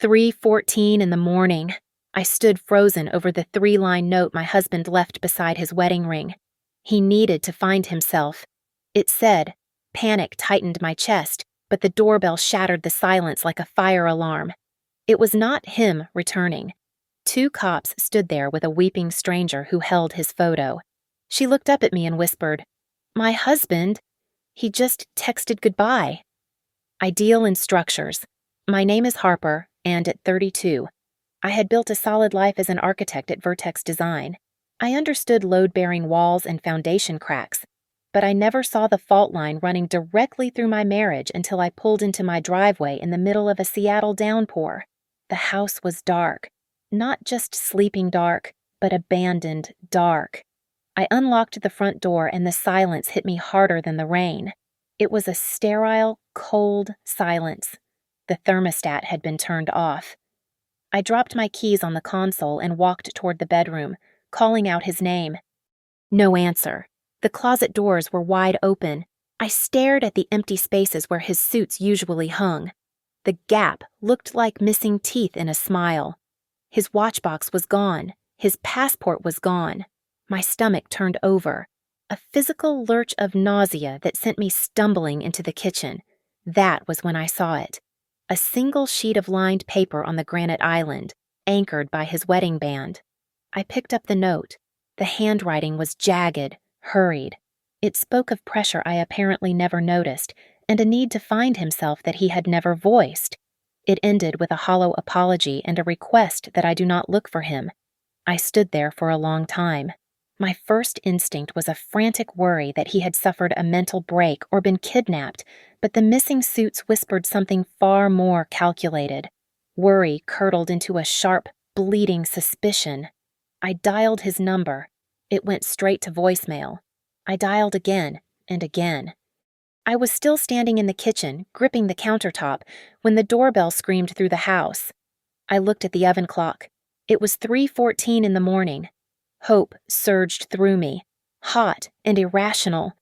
3:14 in the morning. I stood frozen over the 3-line note my husband left beside his wedding ring. He needed to find himself. It said, panic tightened my chest, but the doorbell shattered the silence like a fire alarm. It was not him returning. 2 cops stood there with a weeping stranger who held his photo. She looked up at me and whispered, "My husband, he just texted goodbye." Ideal in structures. My name is Harper, and at 32, I had built a solid life as an architect at Vertex Design. I understood load-bearing walls and foundation cracks, but I never saw the fault line running directly through my marriage until I pulled into my driveway in the middle of a Seattle downpour. The house was dark. Not just sleeping dark, but abandoned dark. I unlocked the front door and the silence hit me harder than the rain. It was a sterile, cold silence. The thermostat had been turned off. I dropped my keys on the console and walked toward the bedroom, calling out his name. No answer. The closet doors were wide open. I stared at the empty spaces where his suits usually hung. The gap looked like missing teeth in a smile. His watchbox was gone. His passport was gone. My stomach turned over. A physical lurch of nausea that sent me stumbling into the kitchen. That was when I saw it. A single sheet of lined paper on the granite island, anchored by his wedding band. I picked up the note. The handwriting was jagged, hurried. It spoke of pressure I apparently never noticed, and a need to find himself that he had never voiced. It ended with a hollow apology and a request that I do not look for him. I stood there for a long time. My first instinct was a frantic worry that he had suffered a mental break or been kidnapped, but the missing suits whispered something far more calculated. Worry curdled into a sharp, bleeding suspicion. I dialed his number. It went straight to voicemail. I dialed again and again. I was still standing in the kitchen, gripping the countertop, when the doorbell screamed through the house. I looked at the oven clock. It was 3:14 in the morning. Hope surged through me, hot and irrational.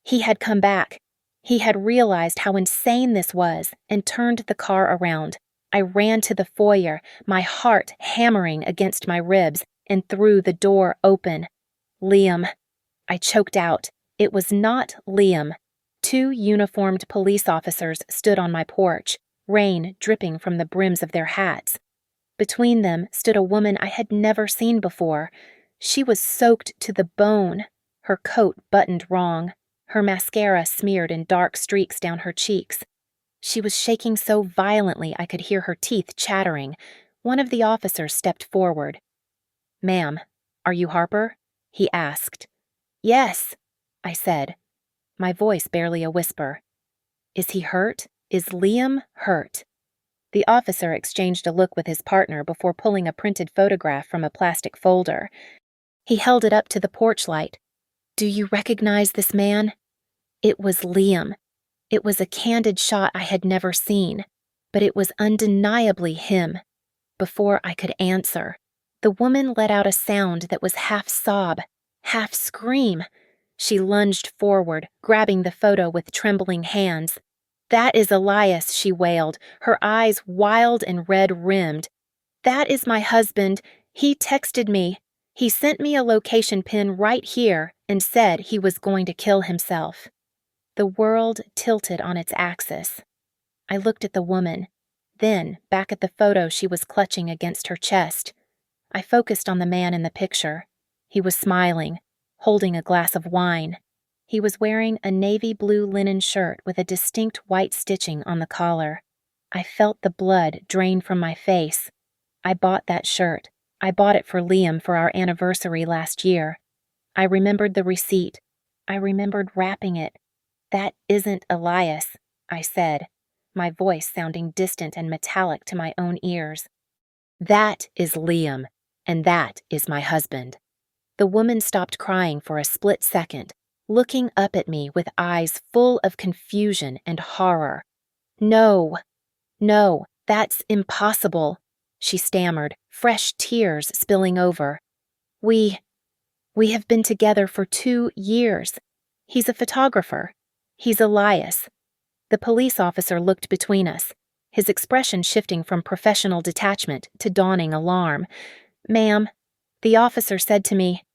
He had come back. He had realized how insane this was and turned the car around. I ran to the foyer, my heart hammering against my ribs, and threw the door open. Liam. I choked out. It was not Liam. 2 uniformed police officers stood on my porch, rain dripping from the brims of their hats. Between them stood a woman I had never seen before. She was soaked to the bone, her coat buttoned wrong, her mascara smeared in dark streaks down her cheeks. She was shaking so violently I could hear her teeth chattering. One of the officers stepped forward. "Ma'am, are you Harper?" he asked. "Yes," I said, my voice barely a whisper. "Is he hurt? Is Liam hurt?" The officer exchanged a look with his partner before pulling a printed photograph from a plastic folder. He held it up to the porch light. "Do you recognize this man?" It was Liam. It was a candid shot I had never seen, but it was undeniably him. Before I could answer, the woman let out a sound that was half sob, half scream. She lunged forward, grabbing the photo with trembling hands. "That is Elias," she wailed, her eyes wild and red-rimmed. "That is my husband. He texted me. He sent me a location pin right here and said he was going to kill himself." The world tilted on its axis. I looked at the woman, then back at the photo she was clutching against her chest. I focused on the man in the picture. He was smiling, holding a glass of wine. He was wearing a navy blue linen shirt with a distinct white stitching on the collar. I felt the blood drain from my face. I bought that shirt. I bought it for Liam for our anniversary last year. I remembered the receipt. I remembered wrapping it. "That isn't Elias," I said, my voice sounding distant and metallic to my own ears. "That is Liam, and that is my husband." The woman stopped crying for a split second, looking up at me with eyes full of confusion and horror. No, that's impossible," she stammered, fresh tears spilling over. We have been together for 2 years. He's a photographer. He's Elias." The police officer looked between us. his expression shifting from professional detachment to dawning alarm. "Ma'am," the officer said to me,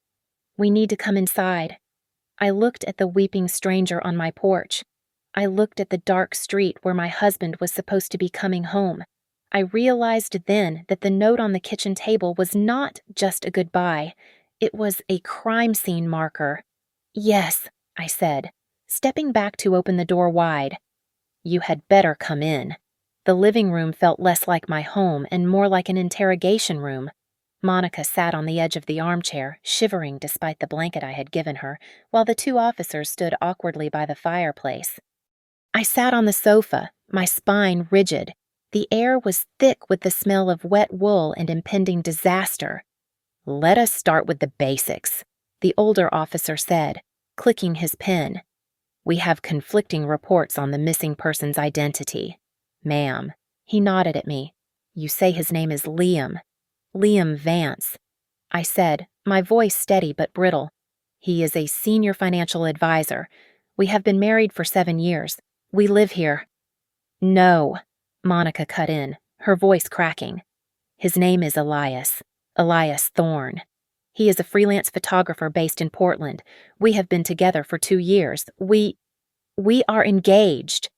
"we need to come inside." I looked at the weeping stranger on my porch. I looked at the dark street where my husband was supposed to be coming home. I realized then that the note on the kitchen table was not just a goodbye. It was a crime scene marker. "Yes," I said, stepping back to open the door wide. "You had better come in." The living room felt less like my home and more like an interrogation room. Monica sat on the edge of the armchair, shivering despite the blanket I had given her, while the two officers stood awkwardly by the fireplace. I sat on the sofa, my spine rigid. The air was thick with the smell of wet wool and impending disaster. "Let us start with the basics," the older officer said, clicking his pen. "We have conflicting reports on the missing person's identity." "Ma'am," he nodded at me. "You say his name is Liam." "Liam Vance," I said, my voice steady but brittle. "He is a senior financial advisor. We have been married for 7 years. We live here." "No," Monica cut in, her voice cracking. "His name is Elias Thorne. He is a freelance photographer based in Portland. We have been together for 2 years. We are engaged."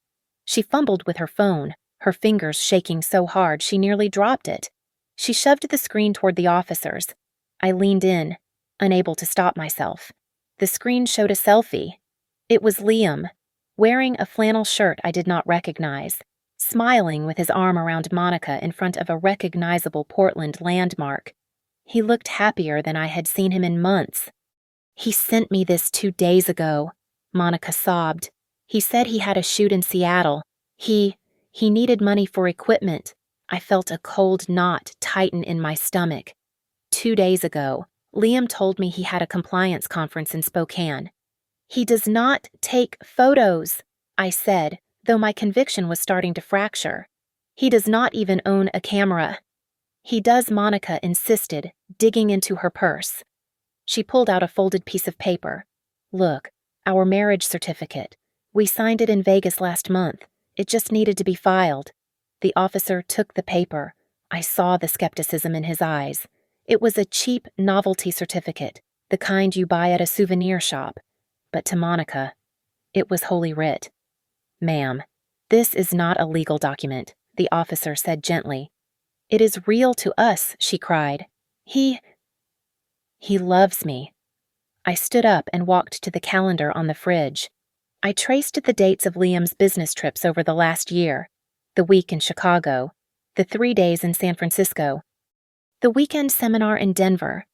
She fumbled with her phone, her fingers shaking so hard she nearly dropped it. She shoved the screen toward the officers. I leaned in, unable to stop myself. The screen showed a selfie. It was Liam, wearing a flannel shirt I did not recognize, smiling with his arm around Monica in front of a recognizable Portland landmark. He looked happier than I had seen him in months. "He sent me this 2 days ago," Monica sobbed. "He said he had a shoot in Seattle. He needed money for equipment." I felt a cold knot tighten in my stomach. 2 days ago, Liam told me he had a compliance conference in Spokane. "He does not take photos," I said, though my conviction was starting to fracture. "He does not even own a camera." "He does," Monica insisted, digging into her purse. She pulled out a folded piece of paper. "Look, our marriage certificate. We signed it in Vegas last month. It just needed to be filed." The officer took the paper. I saw the skepticism in his eyes. It was a cheap novelty certificate, the kind you buy at a souvenir shop. But to Monica, it was Holy Writ. "Ma'am, this is not a legal document," the officer said gently. "It is real to us," she cried. He loves me." I stood up and walked to the calendar on the fridge. I traced the dates of Liam's business trips over the last year. The week in Chicago, the 3 days in San Francisco, the weekend seminar in Denver.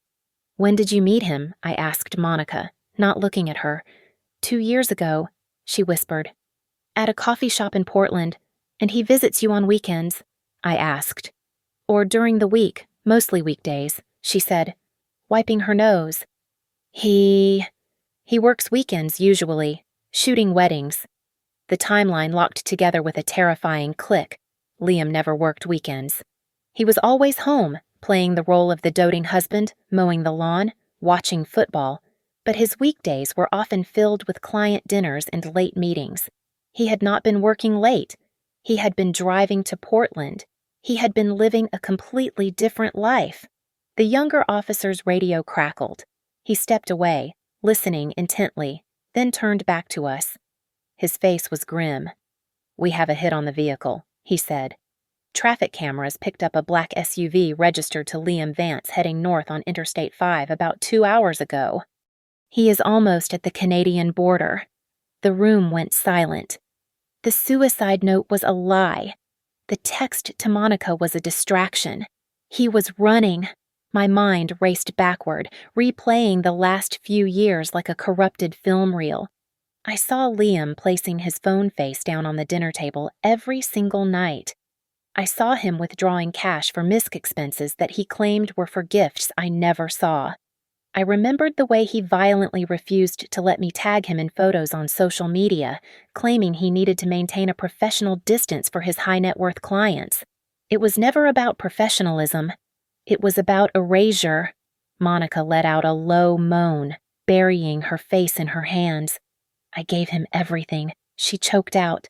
"When did you meet him?" I asked Monica, not looking at her. 2 years ago," she whispered. "At a coffee shop in Portland, and he visits you on weekends," I asked. "Or during the week, mostly weekdays," she said, wiping her nose. He works weekends usually, shooting weddings." The timeline locked together with a terrifying click. Liam never worked weekends. He was always home, playing the role of the doting husband, mowing the lawn, watching football, but his weekdays were often filled with client dinners and late meetings. He had not been working late. He had been driving to Portland. He had been living a completely different life. The younger officer's radio crackled. He stepped away, listening intently, then turned back to us. His face was grim. "We have a hit on the vehicle," he said. Traffic cameras picked up a black SUV registered to Liam Vance heading north on Interstate 5 about 2 hours ago. He is almost at the Canadian border." The room went silent. The suicide note was a lie. The text to Monica was a distraction. He was running. My mind raced backward, replaying the last few years like a corrupted film reel. I saw Liam placing his phone face down on the dinner table every single night. I saw him withdrawing cash for misc expenses that he claimed were for gifts I never saw. I remembered the way he violently refused to let me tag him in photos on social media, claiming he needed to maintain a professional distance for his high-net-worth clients. It was never about professionalism. It was about erasure. Monica let out a low moan, burying her face in her hands. "I gave him everything," she choked out.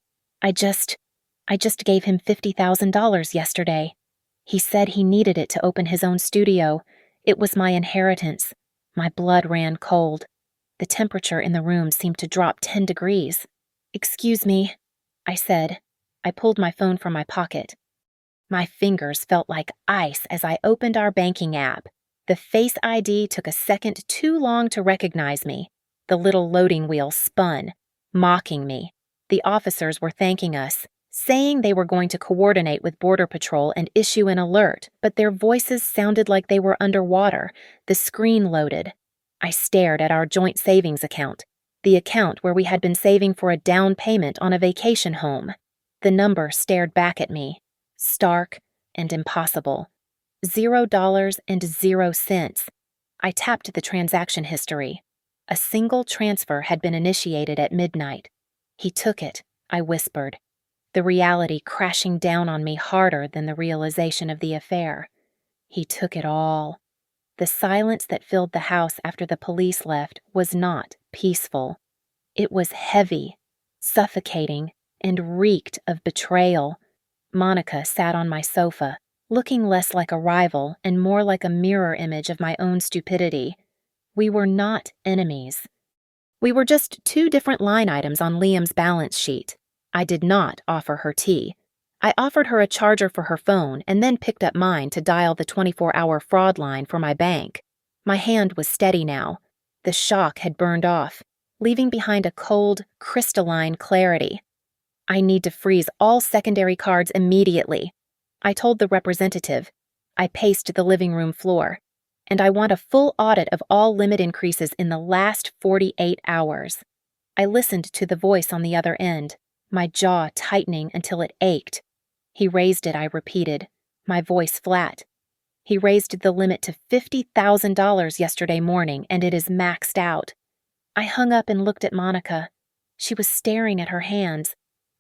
I just gave him $50,000 yesterday. He said he needed it to open his own studio. It was my inheritance. My blood ran cold. The temperature in the room seemed to drop 10 degrees. "Excuse me," I said. I pulled my phone from my pocket. My fingers felt like ice as I opened our banking app. The Face ID took a second too long to recognize me. The little loading wheel spun, mocking me. The officers were thanking us, saying they were going to coordinate with Border Patrol and issue an alert, but their voices sounded like they were underwater. The screen loaded. I stared at our joint savings account, the account where we had been saving for a down payment on a vacation home. The number stared back at me, stark and impossible. $0 and 0 cents. I tapped the transaction history. A single transfer had been initiated at midnight. "He took it," I whispered, the reality crashing down on me harder than the realization of the affair. He took it all. The silence that filled the house after the police left was not peaceful. It was heavy, suffocating, and reeked of betrayal. Monica sat on my sofa, looking less like a rival and more like a mirror image of my own stupidity. We were not enemies. We were just two different line items on Liam's balance sheet. I did not offer her tea. I offered her a charger for her phone and then picked up mine to dial the 24-hour fraud line for my bank. My hand was steady now. The shock had burned off, leaving behind a cold, crystalline clarity. "I need to freeze all secondary cards immediately," I told the representative. I paced the living room floor. "And I want a full audit of all limit increases in the last 48 hours. I listened to the voice on the other end, my jaw tightening until it ached. "He raised it," I repeated, my voice flat. "He raised the limit to $50,000 yesterday morning, and it is maxed out." I hung up and looked at Monica. She was staring at her hands.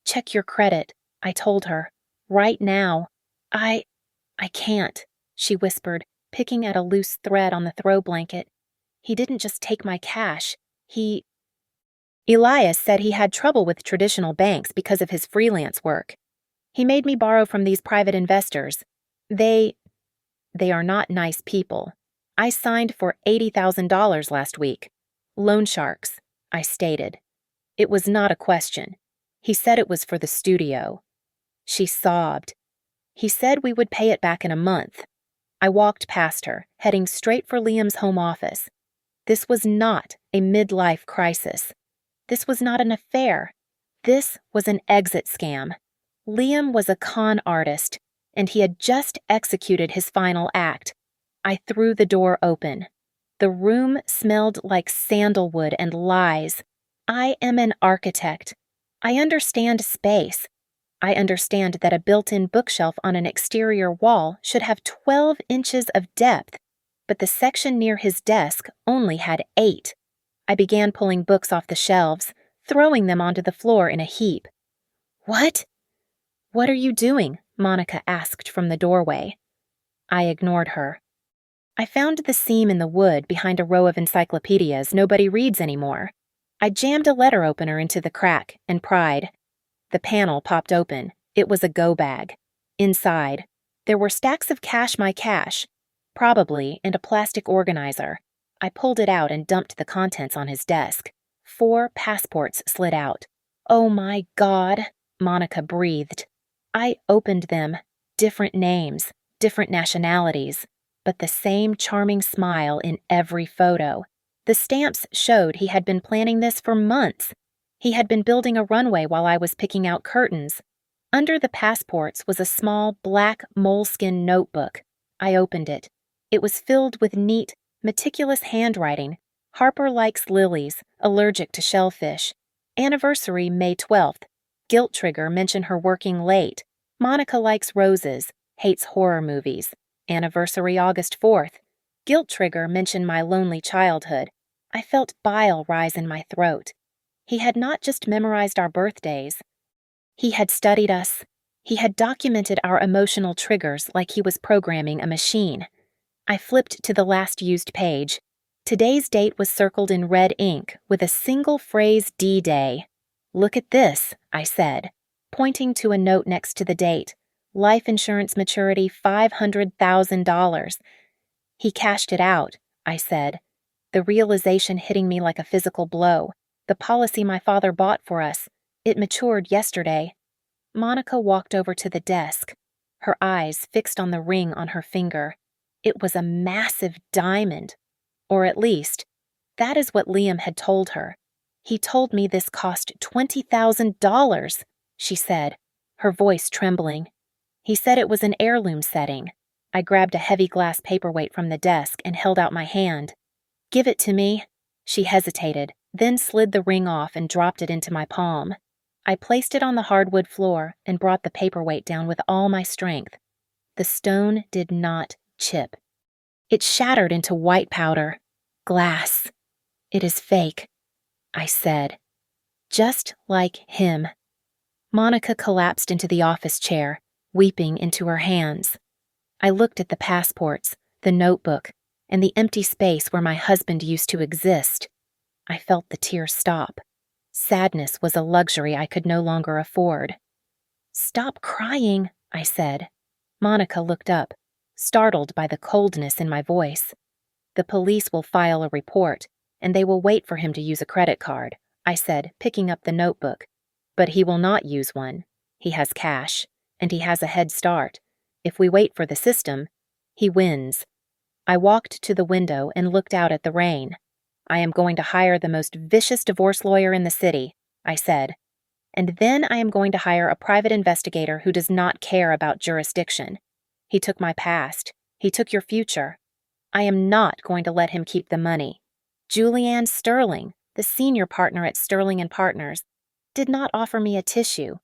"Check your credit," I told her. "Right now." I can't," she whispered, picking at a loose thread on the throw blanket. "He didn't just take my cash. Elias said he had trouble with traditional banks because of his freelance work. He made me borrow from these private investors. They are not nice people. I signed for $80,000 last week. Loan sharks," I stated. It was not a question. He said it was for the studio. She sobbed. "He said we would pay it back in a month." I walked past her, heading straight for Liam's home office. This was not a midlife crisis. This was not an affair. This was an exit scam. Liam was a con artist, and he had just executed his final act. I threw the door open. The room smelled like sandalwood and lies. I am an architect. I understand space. I understand that a built-in bookshelf on an exterior wall should have 12 inches of depth, but the section near his desk only had 8. I began pulling books off the shelves, throwing them onto the floor in a heap. "What?" "What are you doing?" Monica asked from the doorway. I ignored her. I found the seam in the wood behind a row of encyclopedias nobody reads anymore. I jammed a letter opener into the crack and pried. The panel popped open. It was a go bag. Inside, there were stacks of cash my cash, probably, and a plastic organizer. I pulled it out and dumped the contents on his desk. 4 passports slid out. "Oh my God," Monica breathed. I opened them. Different names, different nationalities, but the same charming smile in every photo. The stamps showed he had been planning this for months. He had been building a runway while I was picking out curtains. Under the passports was a small black moleskin notebook. I opened it. It was filled with neat, meticulous handwriting. "Harper likes lilies, allergic to shellfish. Anniversary May 12th. Guilt trigger mention her working late. Monica likes roses, hates horror movies. Anniversary August 4th. Guilt trigger mention my lonely childhood." I felt bile rise in my throat. He had not just memorized our birthdays. He had studied us. He had documented our emotional triggers like he was programming a machine. I flipped to the last used page. Today's date was circled in red ink with a single phrase D-Day. "Look at this," I said. pointing to a note next to the date. Life insurance maturity $500,000. He cashed it out, I said, the realization hitting me like a physical blow. The policy my father bought for us. It matured yesterday. Monica walked over to the desk, her eyes fixed on the ring on her finger. It was a massive diamond. Or at least, that is what Liam had told her. He told me this cost $20,000, she said, her voice trembling. He said it was an heirloom setting. I grabbed a heavy glass paperweight from the desk and held out my hand. Give it to me. She hesitated, then slid the ring off and dropped it into my palm. I placed it on the hardwood floor and brought the paperweight down with all my strength. The stone did not chip. It shattered into white powder. Glass. It is fake, I said. Just like him. Monica collapsed into the office chair, weeping into her hands. I looked at the passports, the notebook, and the empty space where my husband used to exist. I felt the tears stop. Sadness was a luxury I could no longer afford. Stop crying, I said. Monica looked up, startled by the coldness in my voice. The police will file a report, and they will wait for him to use a credit card, I said, picking up the notebook. But he will not use one. He has cash, and he has a head start. If we wait for the system, he wins. I walked to the window and looked out at the rain. I am going to hire the most vicious divorce lawyer in the city, I said. And then I am going to hire a private investigator who does not care about jurisdiction. He took my past. He took your future. I am not going to let him keep the money. Julianne Sterling, the senior partner at Sterling & Partners, did not offer me a tissue.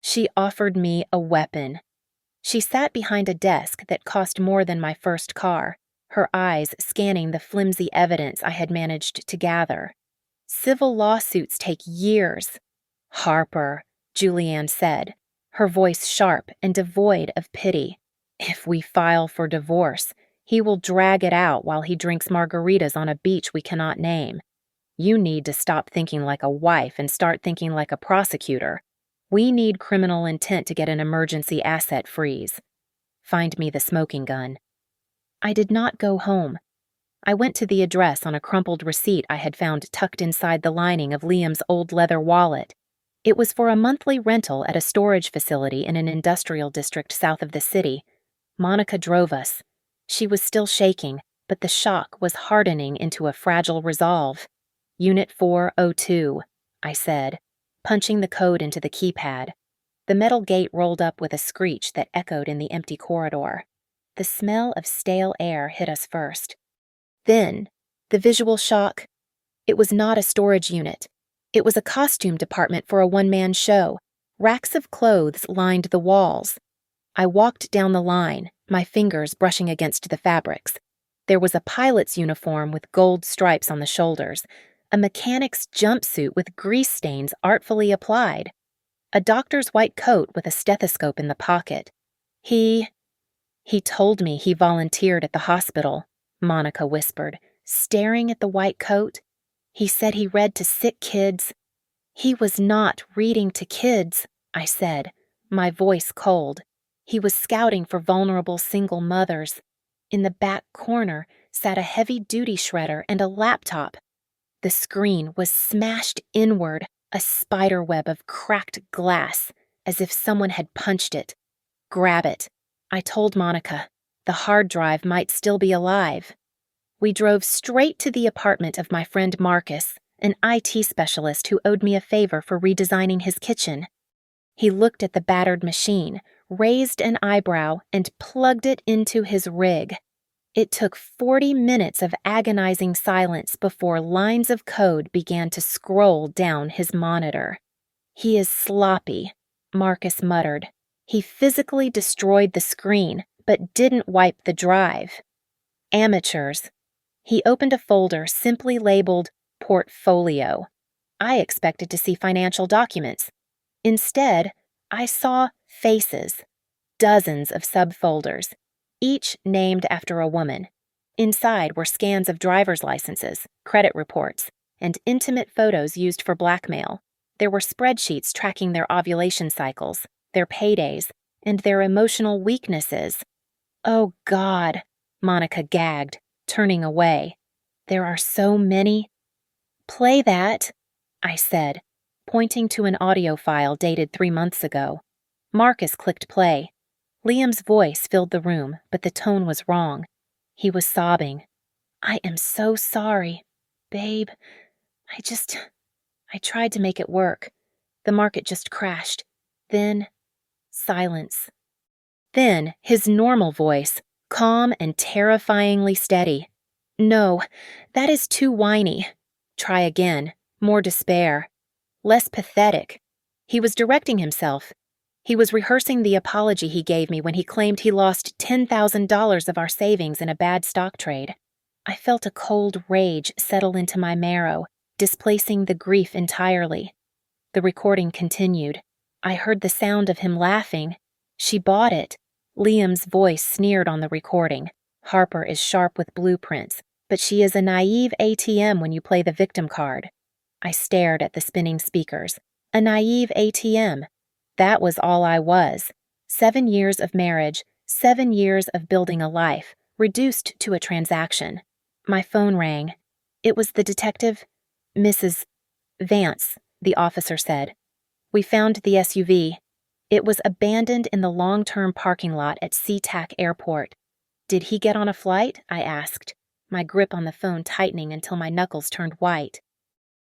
She offered me a weapon. She sat behind a desk that cost more than my first car, her eyes scanning the flimsy evidence I had managed to gather. Civil lawsuits take years. Harper, Julianne said, her voice sharp and devoid of pity. If we file for divorce, he will drag it out while he drinks margaritas on a beach we cannot name. You need to stop thinking like a wife and start thinking like a prosecutor. We need criminal intent to get an emergency asset freeze. Find me the smoking gun. I did not go home. I went to the address on a crumpled receipt I had found tucked inside the lining of Liam's old leather wallet. It was for a monthly rental at a storage facility in an industrial district south of the city. Monica drove us. She was still shaking, but the shock was hardening into a fragile resolve. Unit 402, I said, punching the code into the keypad. The metal gate rolled up with a screech that echoed in the empty corridor. The smell of stale air hit us first. Then, the visual shock. It was not a storage unit. It was a costume department for a one-man show. Racks of clothes lined the walls. I walked down the line, my fingers brushing against the fabrics. There was a pilot's uniform with gold stripes on the shoulders, a mechanic's jumpsuit with grease stains artfully applied, a doctor's white coat with a stethoscope in the pocket. He told me he volunteered at the hospital, Monica whispered, staring at the white coat. He said he read to sick kids. He was not reading to kids, I said, my voice cold. He was scouting for vulnerable single mothers. In the back corner sat a heavy-duty shredder and a laptop. The screen was smashed inward, a spiderweb of cracked glass, as if someone had punched it. Grab it, I told Monica. The hard drive might still be alive. We drove straight to the apartment of my friend Marcus, an IT specialist who owed me a favor for redesigning his kitchen. He looked at the battered machine, raised an eyebrow, and plugged it into his rig. It took 40 minutes of agonizing silence before lines of code began to scroll down his monitor. He is sloppy, Marcus muttered. He physically destroyed the screen, but didn't wipe the drive. Amateurs. He opened a folder simply labeled Portfolio. I expected to see financial documents. Instead, I saw faces. Dozens of subfolders, each named after a woman. Inside were scans of driver's licenses, credit reports, and intimate photos used for blackmail. There were spreadsheets tracking their ovulation cycles, their paydays, and their emotional weaknesses. Oh, God, Monica gagged, turning away. There are so many. Play that, I said, pointing to an audio file dated 3 months ago. Marcus clicked play. Liam's voice filled the room, but the tone was wrong. He was sobbing. I am so sorry, babe. I tried to make it work. The market just crashed. Then, silence. Then, his normal voice, calm and terrifyingly steady. No, that is too whiny. Try again. More despair. Less pathetic. He was directing himself. He was rehearsing the apology he gave me when he claimed he lost $10,000 of our savings in a bad stock trade. I felt a cold rage settle into my marrow, displacing the grief entirely. The recording continued. I heard the sound of him laughing. She bought it. Liam's voice sneered on the recording. Harper is sharp with blueprints, but she is a naive ATM when you play the victim card. I stared at the spinning speakers. A naive ATM. That was all I was. 7 years of marriage, 7 years of building a life, reduced to a transaction. My phone rang. It was the detective, Mrs. Vance, the officer said. We found the SUV. It was abandoned in the long-term parking lot at SeaTac Airport. Did he get on a flight? I asked, my grip on the phone tightening until my knuckles turned white.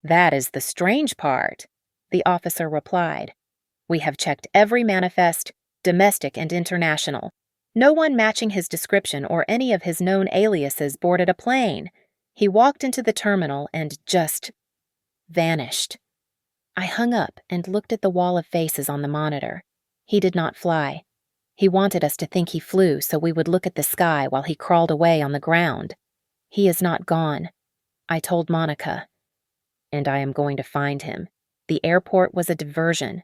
That is the strange part, the officer replied. We have checked every manifest, domestic and international. No one matching his description or any of his known aliases boarded a plane. He walked into the terminal and just vanished. I hung up and looked at the wall of faces on the monitor. He did not fly. He wanted us to think he flew so we would look at the sky while he crawled away on the ground. He is not gone, I told Monica. And I am going to find him. The airport was a diversion.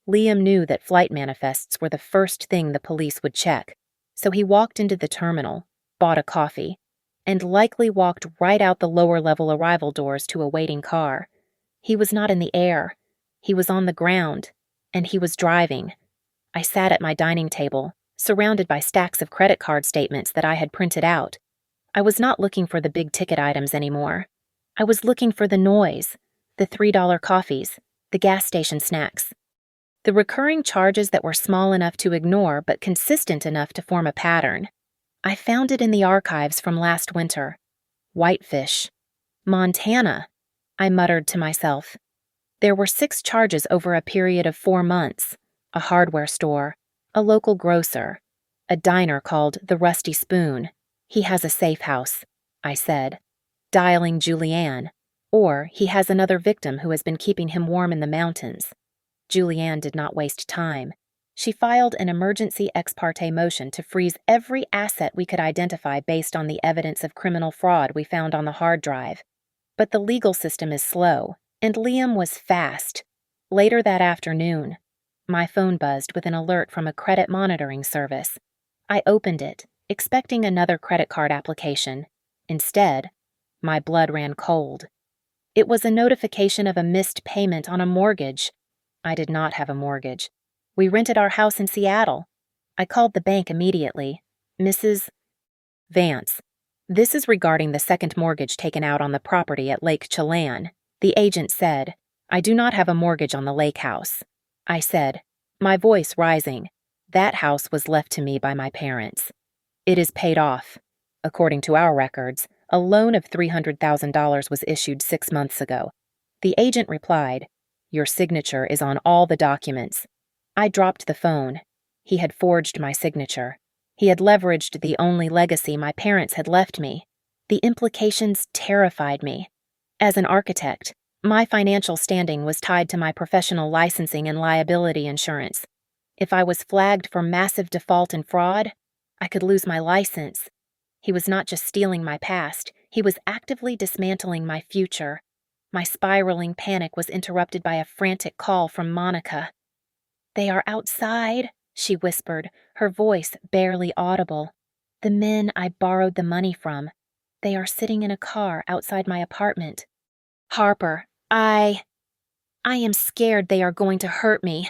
Liam knew that flight manifests were the first thing the police would check, so he walked into the terminal, bought a coffee, and likely walked right out the lower-level arrival doors to a waiting car. He was not in the air. He was on the ground, and he was driving. I sat at my dining table, surrounded by stacks of credit card statements that I had printed out. I was not looking for the big-ticket items anymore. I was looking for the noise, the $3 coffees, the gas station snacks. The recurring charges that were small enough to ignore but consistent enough to form a pattern. I found it in the archives from last winter. Whitefish. Montana, I muttered to myself. There were 6 charges over a period of 4 months. A hardware store, a local grocer, a diner called the Rusty Spoon. He has a safe house, I said. Dialing Julianne. Or he has another victim who has been keeping him warm in the mountains. Julianne did not waste time. She filed an emergency ex parte motion to freeze every asset we could identify based on the evidence of criminal fraud we found on the hard drive. But the legal system is slow, and Liam was fast. Later that afternoon, my phone buzzed with an alert from a credit monitoring service. I opened it, expecting another credit card application. Instead, my blood ran cold. It was a notification of a missed payment on a mortgage. I did not have a mortgage. We rented our house in Seattle. I called the bank immediately. Mrs. Vance, this is regarding the second mortgage taken out on the property at Lake Chelan. The agent said, I do not have a mortgage on the lake house. I said, my voice rising. That house was left to me by my parents. It is paid off. According to our records, a loan of $300,000 was issued 6 months ago. The agent replied, your signature is on all the documents. I dropped the phone. He had forged my signature. He had leveraged the only legacy my parents had left me. The implications terrified me. As an architect, my financial standing was tied to my professional licensing and liability insurance. If I was flagged for massive default and fraud, I could lose my license. He was not just stealing my past, he was actively dismantling my future. My spiraling panic was interrupted by a frantic call from Monica. They are outside, she whispered, her voice barely audible. The men I borrowed the money from. They are sitting in a car outside my apartment. Harper, I I am scared they are going to hurt me.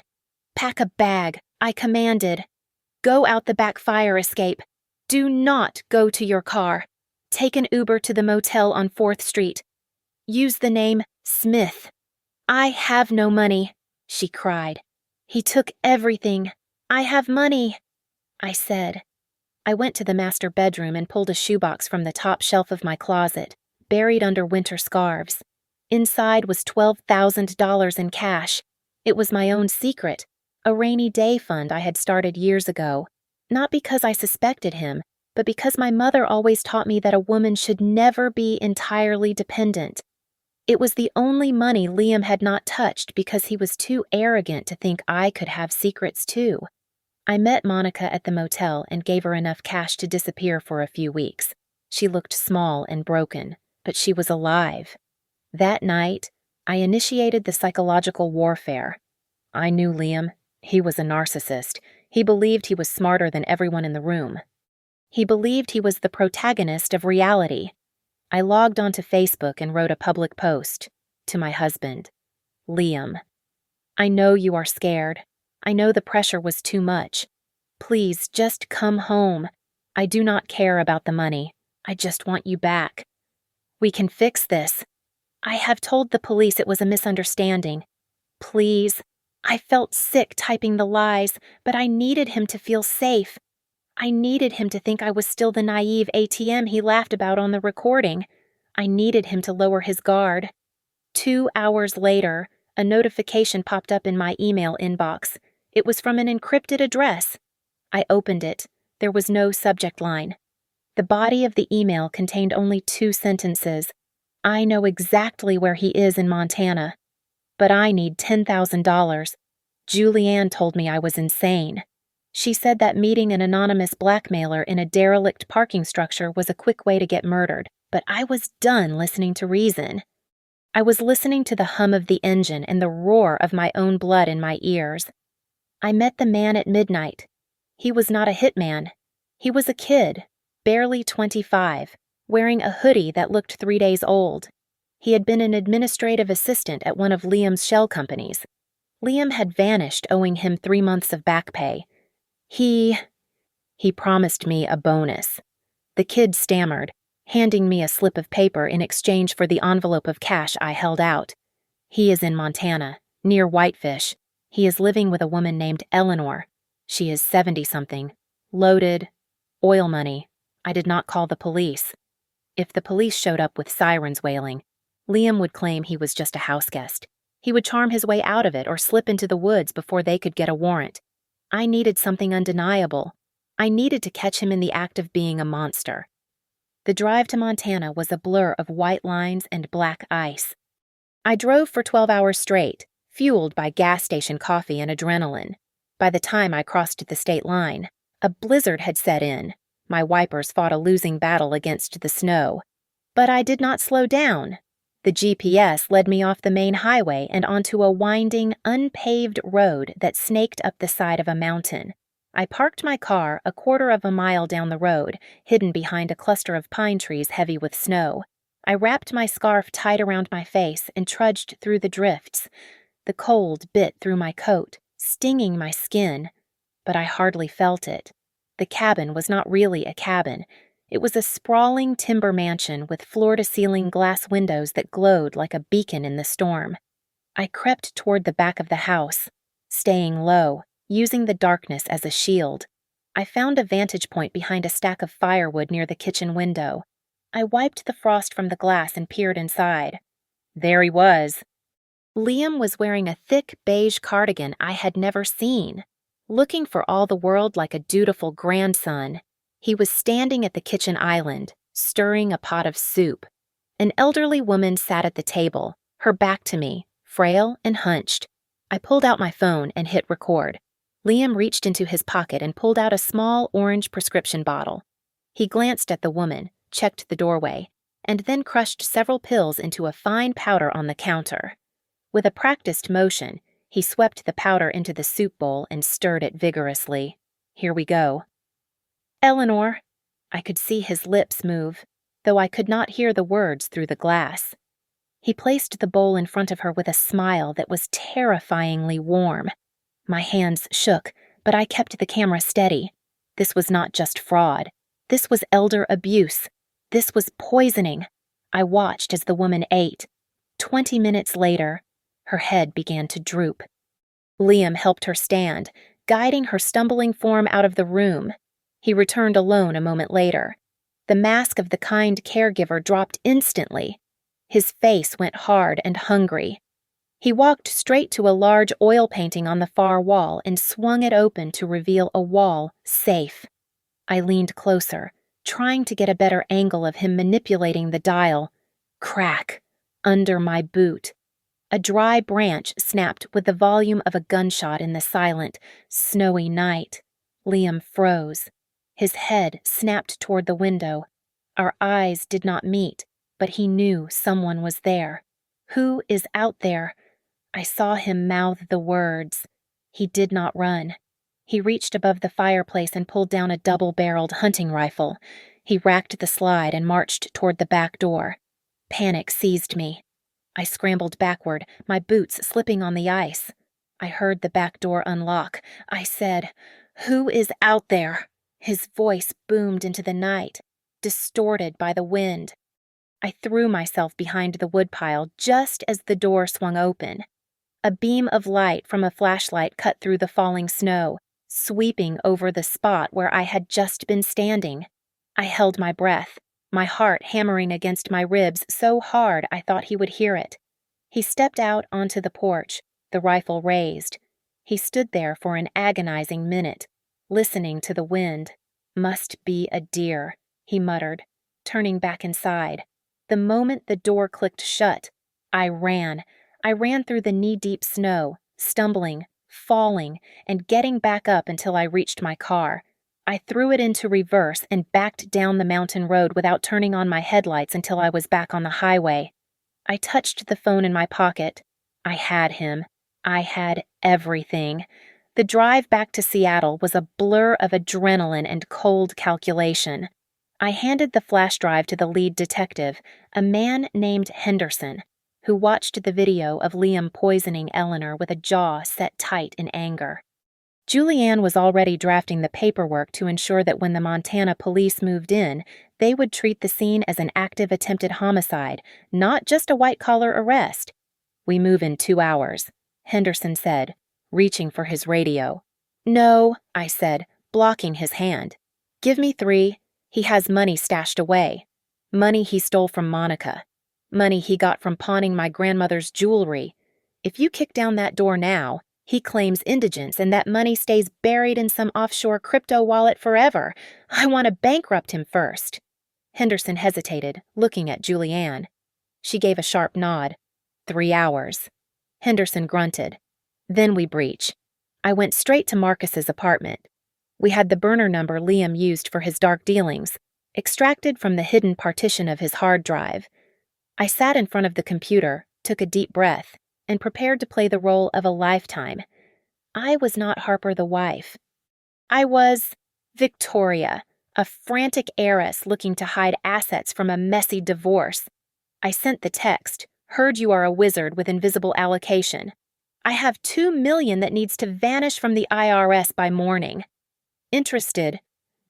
Pack a bag, I commanded. Go out the back fire escape. Do not go to your car. Take an Uber to the motel on 4th Street. Use the name Smith. I have no money, she cried. He took everything. I have money, I said. I went to the master bedroom and pulled a shoebox from the top shelf of my closet, buried under winter scarves. Inside was $12,000 in cash. It was my own secret, a rainy day fund I had started years ago. Not because I suspected him, but because my mother always taught me that a woman should never be entirely dependent. It was the only money Liam had not touched because he was too arrogant to think I could have secrets too. I met Monica at the motel and gave her enough cash to disappear for a few weeks. She looked small and broken, but she was alive. That night, I initiated the psychological warfare. I knew Liam. He was a narcissist. He believed he was smarter than everyone in the room. He believed he was the protagonist of reality. I logged onto Facebook and wrote a public post to my husband, Liam. I know you are scared. I know the pressure was too much. Please, just come home. I do not care about the money. I just want you back. We can fix this. I have told the police it was a misunderstanding. Please. I felt sick typing the lies, but I needed him to feel safe. I needed him to think I was still the naive ATM he laughed about on the recording. I needed him to lower his guard. 2 hours later, a notification popped up in my email inbox. It was from an encrypted address. I opened it. There was no subject line. The body of the email contained only 2 sentences. I know exactly where he is in Montana, but I need $10,000. Julianne told me I was insane. She said that meeting an anonymous blackmailer in a derelict parking structure was a quick way to get murdered, but I was done listening to reason. I was listening to the hum of the engine and the roar of my own blood in my ears. I met the man at midnight. He was not a hitman. He was a kid, barely 25, wearing a hoodie that looked 3 days old. He had been an administrative assistant at one of Liam's shell companies. Liam had vanished, owing him 3 months of back pay. He promised me a bonus. The kid stammered, handing me a slip of paper in exchange for the envelope of cash I held out. He is in Montana, near Whitefish. He is living with a woman named Eleanor. She is 70-something, loaded, oil money. I did not call the police. If the police showed up with sirens wailing, Liam would claim he was just a houseguest. He would charm his way out of it or slip into the woods before they could get a warrant. I needed something undeniable. I needed to catch him in the act of being a monster. The drive to Montana was a blur of white lines and black ice. I drove for 12 hours straight, fueled by gas station coffee and adrenaline. By the time I crossed the state line, a blizzard had set in. My wipers fought a losing battle against the snow. But I did not slow down. The GPS led me off the main highway and onto a winding, unpaved road that snaked up the side of a mountain. I parked my car a 1/4 of a mile down the road, hidden behind a cluster of pine trees heavy with snow. I wrapped my scarf tight around my face and trudged through the drifts. The cold bit through my coat, stinging my skin, but I hardly felt it. The cabin was not really a cabin. It was a sprawling timber mansion with floor-to-ceiling glass windows that glowed like a beacon in the storm. I crept toward the back of the house, staying low, using the darkness as a shield. I found a vantage point behind a stack of firewood near the kitchen window. I wiped the frost from the glass and peered inside. There he was. Liam was wearing a thick beige cardigan I had never seen. Looking for all the world like a dutiful grandson, he was standing at the kitchen island, stirring a pot of soup. An elderly woman sat at the table, her back to me, frail and hunched. I pulled out my phone and hit record. Liam reached into his pocket and pulled out a small orange prescription bottle. He glanced at the woman, checked the doorway, and then crushed several pills into a fine powder on the counter. With a practiced motion, he swept the powder into the soup bowl and stirred it vigorously. Here we go. Eleanor. I could see his lips move, though I could not hear the words through the glass. He placed the bowl in front of her with a smile that was terrifyingly warm. My hands shook, but I kept the camera steady. This was not just fraud. This was elder abuse. This was poisoning. I watched as the woman ate. 20 minutes later, her head began to droop. Liam helped her stand, guiding her stumbling form out of the room. He returned alone a moment later. The mask of the kind caregiver dropped instantly. His face went hard and hungry. He walked straight to a large oil painting on the far wall and swung it open to reveal a wall safe. I leaned closer, trying to get a better angle of him manipulating the dial. Crack, under my boot. A dry branch snapped with the volume of a gunshot in the silent, snowy night. Liam froze. His head snapped toward the window. Our eyes did not meet, but he knew someone was there. Who is out there? I saw him mouth the words. He did not run. He reached above the fireplace and pulled down a double-barreled hunting rifle. He racked the slide and marched toward the back door. Panic seized me. I scrambled backward, my boots slipping on the ice. I heard the back door unlock. I said, "Who is out there?" His voice boomed into the night, distorted by the wind. I threw myself behind the woodpile just as the door swung open. A beam of light from a flashlight cut through the falling snow, sweeping over the spot where I had just been standing. I held my breath, my heart hammering against my ribs so hard I thought he would hear it. He stepped out onto the porch, the rifle raised. He stood there for an agonizing minute, listening to the wind. "Must be a deer," he muttered, turning back inside. The moment the door clicked shut, I ran. I ran through the knee-deep snow, stumbling, falling, and getting back up until I reached my car. I threw it into reverse and backed down the mountain road without turning on my headlights until I was back on the highway. I touched the phone in my pocket. I had him. I had everything. The drive back to Seattle was a blur of adrenaline and cold calculation. I handed the flash drive to the lead detective, a man named Henderson, who watched the video of Liam poisoning Eleanor with a jaw set tight in anger. Julianne was already drafting the paperwork to ensure that when the Montana police moved in, they would treat the scene as an active attempted homicide, not just a white-collar arrest. "We move in 2 hours," Henderson said, reaching for his radio. "No," I said, blocking his hand. "Give me 3. He has money stashed away. Money he stole from Monica. Money he got from pawning my grandmother's jewelry. If you kick down that door now, he claims indigence and that money stays buried in some offshore crypto wallet forever. I want to bankrupt him first." Henderson hesitated, looking at Julianne. She gave a sharp nod. 3 hours. Henderson grunted. "Then we breach." I went straight to Marcus's apartment. We had the burner number Liam used for his dark dealings, extracted from the hidden partition of his hard drive. I sat in front of the computer, took a deep breath, and prepared to play the role of a lifetime. I was not Harper the wife. I was Victoria, a frantic heiress looking to hide assets from a messy divorce. I sent the text, "Heard you are a wizard with invisible allocation. I have $2 million that needs to vanish from the IRS by morning. Interested?"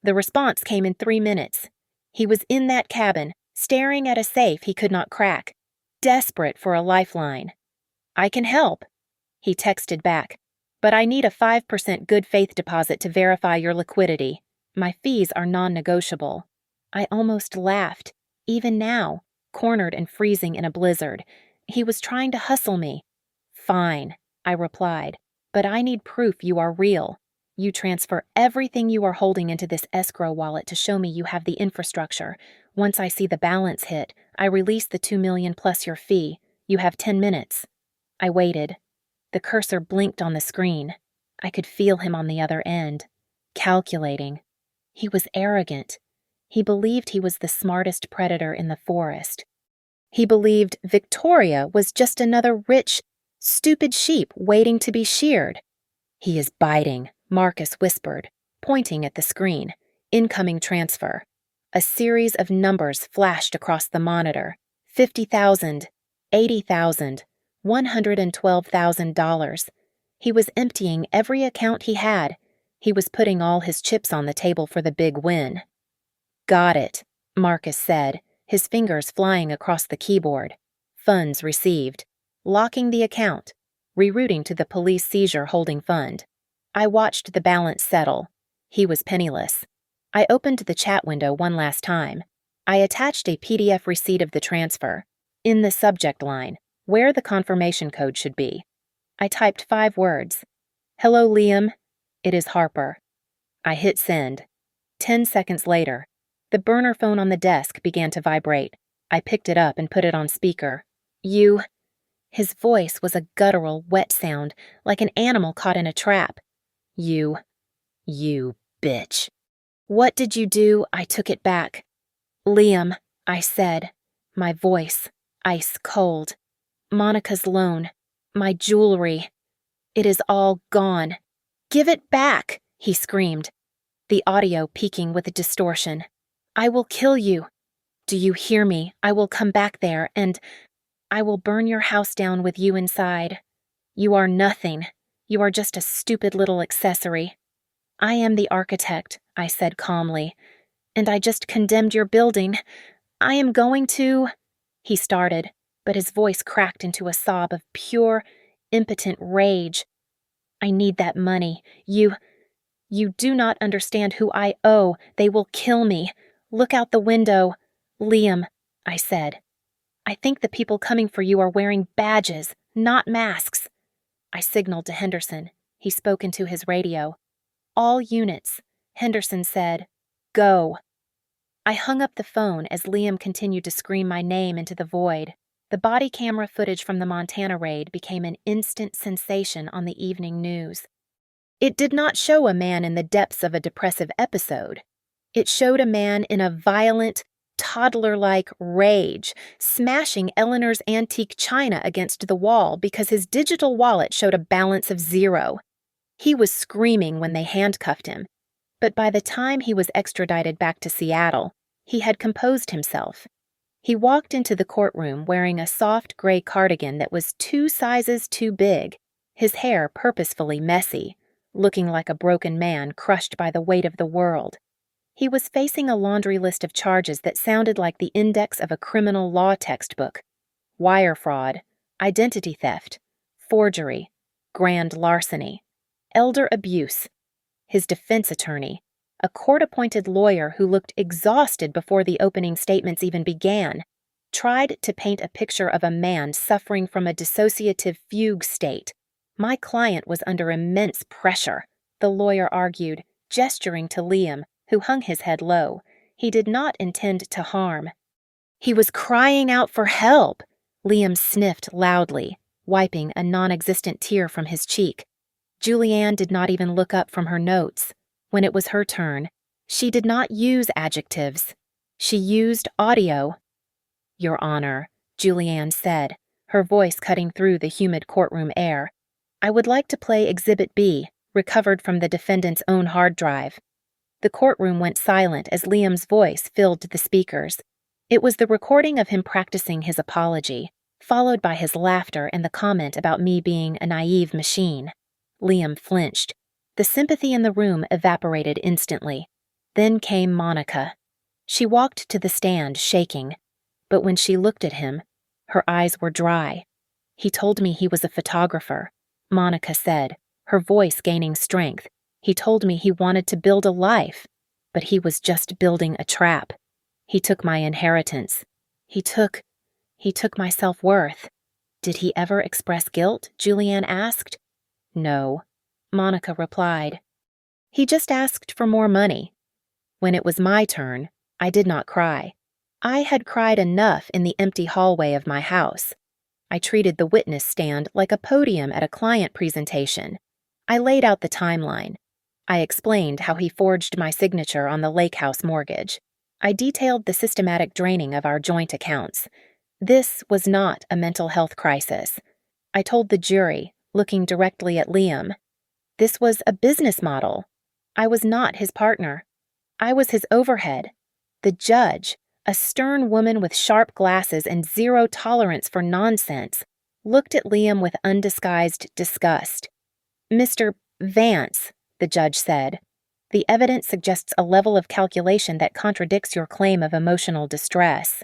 The response came in 3 minutes. He was in that cabin, staring at a safe he could not crack, desperate for a lifeline. "I can help," he texted back, "but I need a 5% good faith deposit to verify your liquidity. My fees are non-negotiable." I almost laughed, even now, cornered and freezing in a blizzard. He was trying to hustle me. "Fine," I replied, "but I need proof you are real. You transfer everything you are holding into this escrow wallet to show me you have the infrastructure. Once I see the balance hit, I release the $2 million plus your fee. You have 10 minutes. I waited. The cursor blinked on the screen. I could feel him on the other end, calculating. He was arrogant. He believed he was the smartest predator in the forest. He believed Victoria was just another rich, stupid sheep waiting to be sheared. "He is biting," Marcus whispered, pointing at the screen. "Incoming transfer." A series of numbers flashed across the monitor. 50,000. $80,000, $112,000. He was emptying every account he had. He was putting all his chips on the table for the big win. Got it, Marcus said, his fingers flying across the keyboard. Funds received. Locking the account. Rerouting to the police seizure holding fund. I watched the balance settle. He was penniless. I opened the chat window one last time. I attached a PDF receipt of the transfer. In the subject line, where the confirmation code should be. I typed 5 words. Hello, Liam. It is Harper. I hit send. 10 seconds later, the burner phone on the desk began to vibrate. I picked it up and put it on speaker. You. His voice was a guttural, wet sound, like an animal caught in a trap. You bitch. What did you do? I took it back. Liam, I said, my voice ice cold. Monica's loan, my jewelry. It is all gone. Give it back, he screamed, the audio peaking with a distortion. I will kill you. Do you hear me? I will come back there and I will burn your house down with you inside. You are nothing. You are just a stupid little accessory. I am the architect, I said calmly, and I just condemned your building. I am going to... He started, but his voice cracked into a sob of pure, impotent rage. I need that money. You do not understand who I owe. They will kill me. Look out the window. Liam, I said. I think the people coming for you are wearing badges, not masks. I signaled to Henderson. He spoke into his radio. All units, Henderson said, go. I hung up the phone as Liam continued to scream my name into the void. The body camera footage from the Montana raid became an instant sensation on the evening news. It did not show a man in the depths of a depressive episode. It showed a man in a violent, toddler-like rage, smashing Eleanor's antique china against the wall because his digital wallet showed a balance of 0. He was screaming when they handcuffed him, but by the time he was extradited back to Seattle, he had composed himself. He walked into the courtroom wearing a soft gray cardigan that was 2 sizes too big, his hair purposefully messy, looking like a broken man crushed by the weight of the world. He was facing a laundry list of charges that sounded like the index of a criminal law textbook: wire fraud, identity theft, forgery, grand larceny, elder abuse. His defense attorney, a court-appointed lawyer who looked exhausted before the opening statements even began, tried to paint a picture of a man suffering from a dissociative fugue state. My client was under immense pressure, the lawyer argued, gesturing to Liam, who hung his head low. He did not intend to harm. He was crying out for help. Liam sniffed loudly, wiping a non-existent tear from his cheek. Julianne did not even look up from her notes. When it was her turn, she did not use adjectives. She used audio. Your Honor, Julianne said, her voice cutting through the humid courtroom air. I would like to play Exhibit B, recovered from the defendant's own hard drive. The courtroom went silent as Liam's voice filled the speakers. It was the recording of him practicing his apology, followed by his laughter and the comment about me being a naive machine. Liam flinched. The sympathy in the room evaporated instantly. Then came Monica. She walked to the stand, shaking. But when she looked at him, her eyes were dry. He told me he was a photographer, Monica said, her voice gaining strength. He told me he wanted to build a life, but he was just building a trap. He took my inheritance. He took my self-worth. Did he ever express guilt? Julianne asked. No, Monica replied. He just asked for more money. When it was my turn, I did not cry. I had cried enough in the empty hallway of my house. I treated the witness stand like a podium at a client presentation. I laid out the timeline. I explained how he forged my signature on the Lake House mortgage. I detailed the systematic draining of our joint accounts. This was not a mental health crisis. I told the jury, looking directly at Liam, this was a business model. I was not his partner. I was his overhead. The judge, A stern woman with sharp glasses and zero tolerance for nonsense looked at Liam with undisguised disgust. "Mr. Vance," the judge said, "the evidence suggests a level of calculation that contradicts your claim of emotional distress."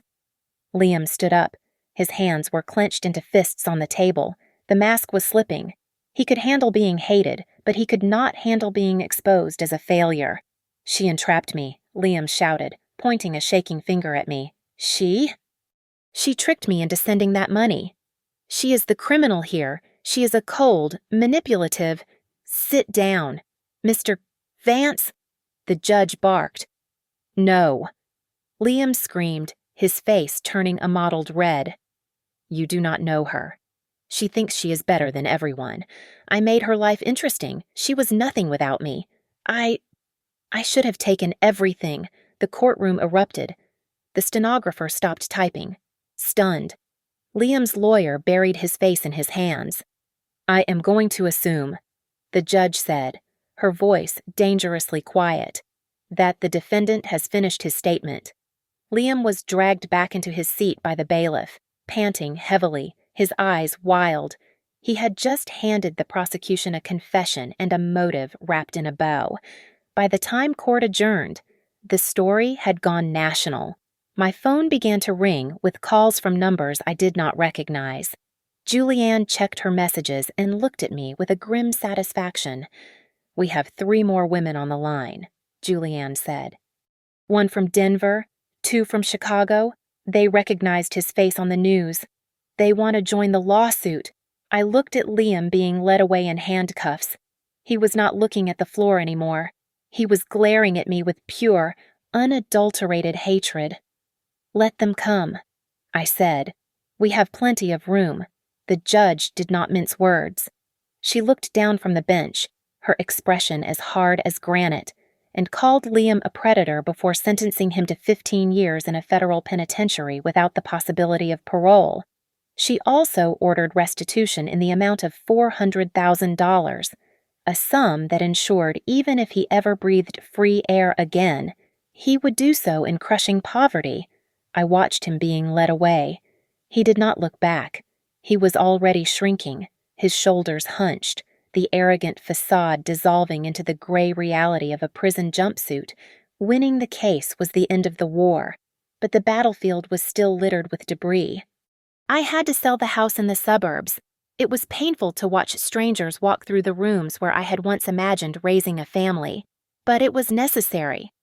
Liam stood up. His hands were clenched into fists on the table. The mask was slipping. He could handle being hated, but he could not handle being exposed as a failure. "She entrapped me," Liam shouted, pointing a shaking finger at me. "She? She tricked me into sending that money. She is the criminal here. She is a cold, manipulative—" "Sit down. Mr. Vance," the judge barked. "No." Liam screamed, his face turning a mottled red. "You do not know her. She thinks she is better than everyone. I made her life interesting. She was nothing without me. I should have taken everything." The courtroom erupted. The stenographer stopped typing, stunned. Liam's lawyer buried his face in his hands. "I am going to assume," the judge said, her voice dangerously quiet, "that the defendant has finished his statement." Liam was dragged back into his seat by the bailiff, panting heavily, his eyes wild. He had just handed the prosecution a confession and a motive wrapped in a bow. By the time court adjourned, the story had gone national. My phone began to ring with calls from numbers I did not recognize. Julianne checked her messages and looked at me with a grim satisfaction. "We have 3 more women on the line," Julianne said. "1 from Denver, 2 from Chicago. They recognized his face on the news. They want to join the lawsuit." I looked at Liam being led away in handcuffs. He was not looking at the floor anymore. He was glaring at me with pure, unadulterated hatred. "Let them come," I said. "We have plenty of room." The judge did not mince words. She looked down from the bench, her expression as hard as granite, and called Liam a predator before sentencing him to 15 years in a federal penitentiary without the possibility of parole. She also ordered restitution in the amount of $400,000, a sum that ensured even if he ever breathed free air again, he would do so in crushing poverty. I watched him being led away. He did not look back. He was already shrinking, his shoulders hunched, the arrogant facade dissolving into the gray reality of a prison jumpsuit. Winning the case was the end of the war, but the battlefield was still littered with debris. I had to sell the house in the suburbs. It was painful to watch strangers walk through the rooms where I had once imagined raising a family, but it was necessary.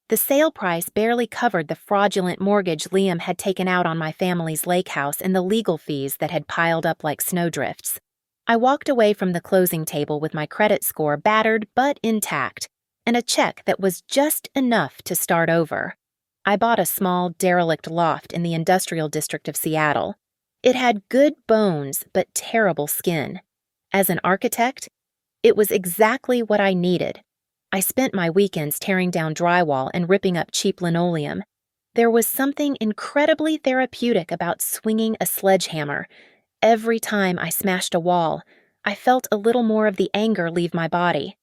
The sale price barely covered the fraudulent mortgage Liam had taken out on my family's lake house and the legal fees that had piled up like snowdrifts. I walked away from the closing table with my credit score battered but intact, and a check that was just enough to start over. I bought a small, derelict loft in the industrial district of Seattle. It had good bones but terrible skin. As an architect, it was exactly what I needed. I spent my weekends tearing down drywall and ripping up cheap linoleum. There was something incredibly therapeutic about swinging a sledgehammer. Every time I smashed a wall, I felt a little more of the anger leave my body.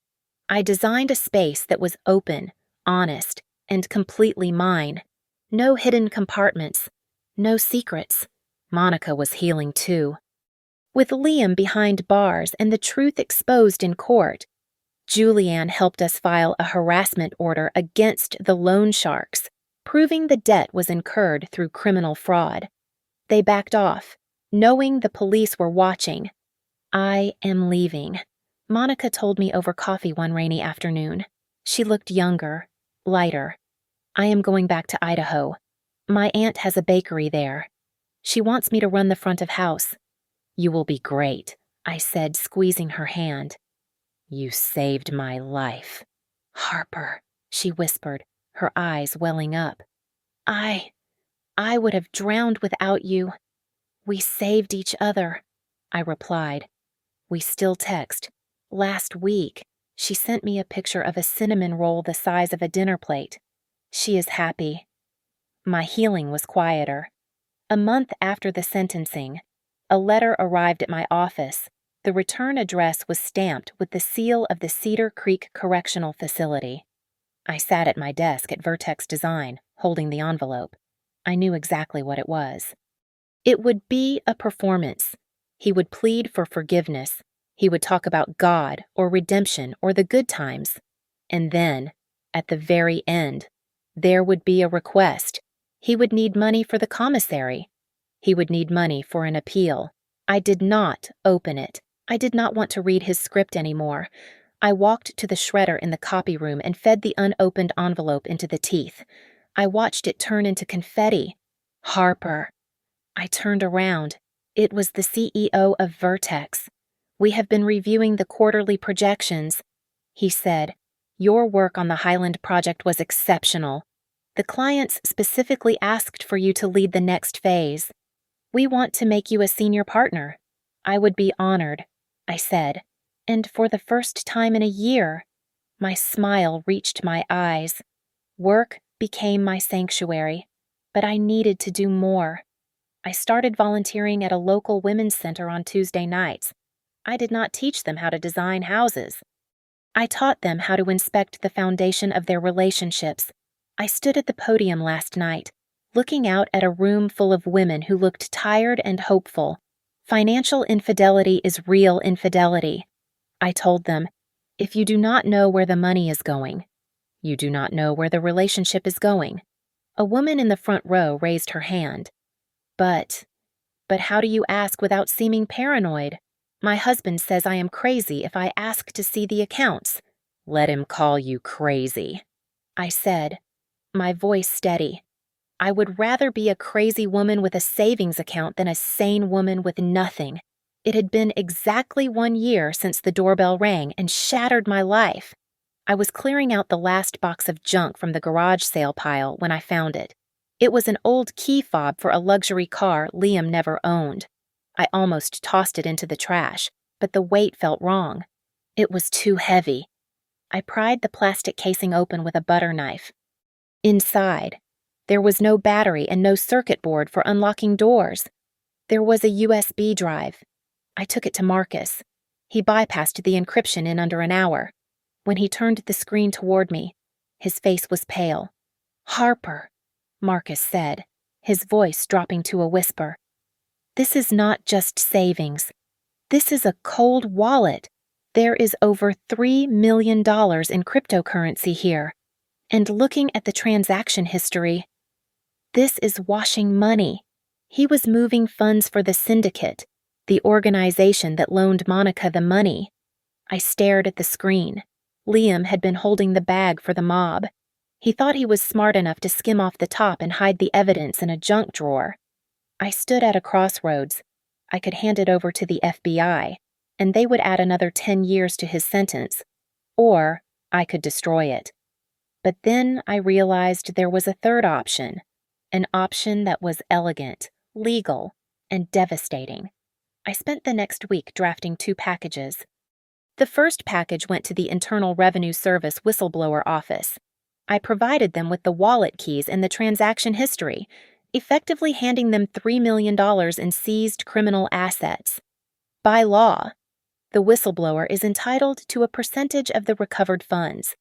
I designed a space that was open, honest, and completely mine. No hidden compartments, no secrets. Monica was healing too. With Liam behind bars and the truth exposed in court, Julianne helped us file a harassment order against the loan sharks, proving the debt was incurred through criminal fraud. They backed off, knowing the police were watching. "I am leaving," Monica told me over coffee one rainy afternoon. She looked younger, lighter. "I am going back to Idaho. My aunt has a bakery there. She wants me to run the front of house." "You will be great," I said, squeezing her hand. "You saved my life." "Harper," she whispered, her eyes welling up. I would have drowned without you." "We saved each other," I replied. "We still text. Last week, she sent me a picture of a cinnamon roll the size of a dinner plate. She is happy." My healing was quieter. A month after the sentencing, a letter arrived at my office. The return address was stamped with the seal of the Cedar Creek Correctional Facility. I sat at my desk at Vertex Design, holding the envelope. I knew exactly what it was. It would be a performance. He would plead for forgiveness. He would talk about God or redemption or the good times. And then, at the very end, there would be a request. He would need money for the commissary. He would need money for an appeal. I did not open it. I did not want to read his script anymore. I walked to the shredder in the copy room and fed the unopened envelope into the teeth. I watched it turn into confetti. Harper. I turned around. It was the CEO of Vertex. "We have been reviewing the quarterly projections," he said. "Your work on the Highland project was exceptional. The clients specifically asked for you to lead the next phase. We want to make you a senior partner." "I would be honored," I said. And for the first time in a year, my smile reached my eyes. Work became my sanctuary, but I needed to do more. I started volunteering at a local women's center on Tuesday nights. I did not teach them how to design houses. I taught them how to inspect the foundation of their relationships. I stood at the podium last night, looking out at a room full of women who looked tired and hopeful. Financial infidelity is real infidelity. I told them, if you do not know where the money is going, you do not know where the relationship is going. A woman in the front row raised her hand. But how do you ask without seeming paranoid? My husband says I am crazy if I ask to see the accounts. Let him call you crazy, I said, my voice steady. I would rather be a crazy woman with a savings account than a sane woman with nothing. It had been exactly 1 year since the doorbell rang and shattered my life. I was clearing out the last box of junk from the garage sale pile when I found it. It was an old key fob for a luxury car Liam never owned. I almost tossed it into the trash, but the weight felt wrong. It was too heavy. I pried the plastic casing open with a butter knife. Inside, there was no battery and no circuit board for unlocking doors. There was a USB drive. I took it to Marcus. He bypassed the encryption in under an hour. When he turned the screen toward me, his face was pale. "Harper," Marcus said, his voice dropping to a whisper. "This is not just savings. This is a cold wallet. There is over $3 million in cryptocurrency here. And looking at the transaction history, this is washing money." He was moving funds for the syndicate, the organization that loaned Monica the money. I stared at the screen. Liam had been holding the bag for the mob. He thought he was smart enough to skim off the top and hide the evidence in a junk drawer. I stood at a crossroads. I could hand it over to the FBI, and they would add another 10 years to his sentence. Or I could destroy it. But then I realized there was a third option, an option that was elegant, legal, and devastating. I spent the next week drafting 2 packages. The first package went to the Internal Revenue Service whistleblower office. I provided them with the wallet keys and the transaction history, effectively handing them $3 million in seized criminal assets. By law, the whistleblower is entitled to a percentage of the recovered funds.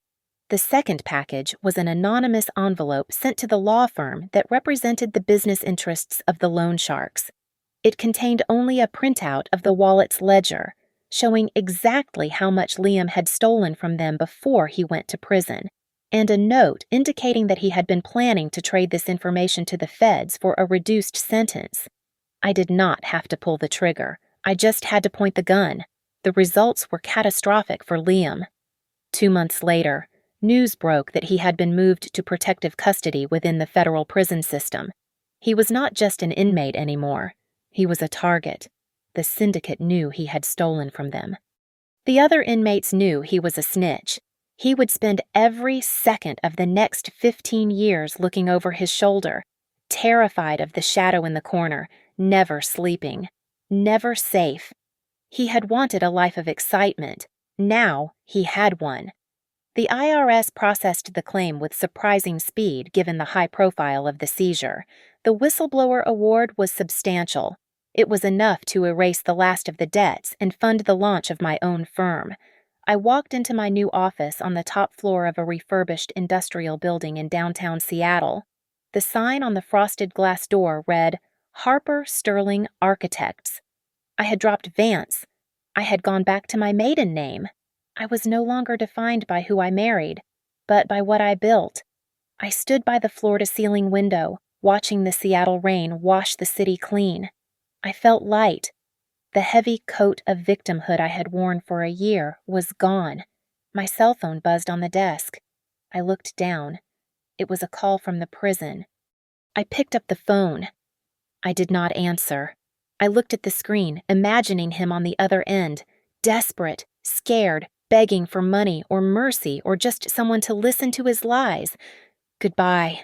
The second package was an anonymous envelope sent to the law firm that represented the business interests of the loan sharks. It contained only a printout of the wallet's ledger, showing exactly how much Liam had stolen from them before he went to prison, and a note indicating that he had been planning to trade this information to the feds for a reduced sentence. I did not have to pull the trigger. I just had to point the gun. The results were catastrophic for Liam. 2 months later, news broke that he had been moved to protective custody within the federal prison system. He was not just an inmate anymore. He was a target. The syndicate knew he had stolen from them. The other inmates knew he was a snitch. He would spend every second of the next 15 years looking over his shoulder, terrified of the shadow in the corner, never sleeping, never safe. He had wanted a life of excitement. Now he had one. The IRS processed the claim with surprising speed given the high profile of the seizure. The whistleblower award was substantial. It was enough to erase the last of the debts and fund the launch of my own firm. I walked into my new office on the top floor of a refurbished industrial building in downtown Seattle. The sign on the frosted glass door read, Harper Sterling Architects. I had dropped Vance. I had gone back to my maiden name. I was no longer defined by who I married, but by what I built. I stood by the floor-to-ceiling window, watching the Seattle rain wash the city clean. I felt light. The heavy coat of victimhood I had worn for a year was gone. My cell phone buzzed on the desk. I looked down. It was a call from the prison. I picked up the phone. I did not answer. I looked at the screen, imagining him on the other end, desperate, scared, begging for money or mercy or just someone to listen to his lies. Goodbye.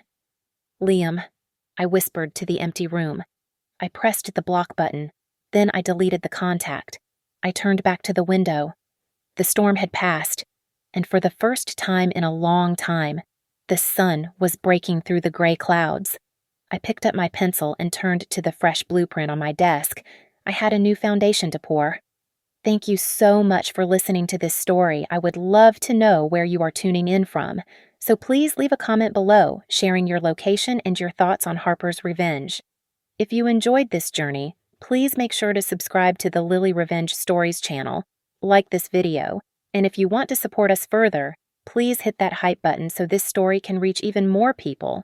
Liam, I whispered to the empty room. I pressed the block button. Then I deleted the contact. I turned back to the window. The storm had passed, and for the first time in a long time, the sun was breaking through the gray clouds. I picked up my pencil and turned to the fresh blueprint on my desk. I had a new foundation to pour. Thank you so much for listening to this story. I would love to know where you are tuning in from, so please leave a comment below, sharing your location and your thoughts on Harper's Revenge. If you enjoyed this journey, please make sure to subscribe to the Lily Revenge Stories channel, like this video, and if you want to support us further, please hit that hype button so this story can reach even more people.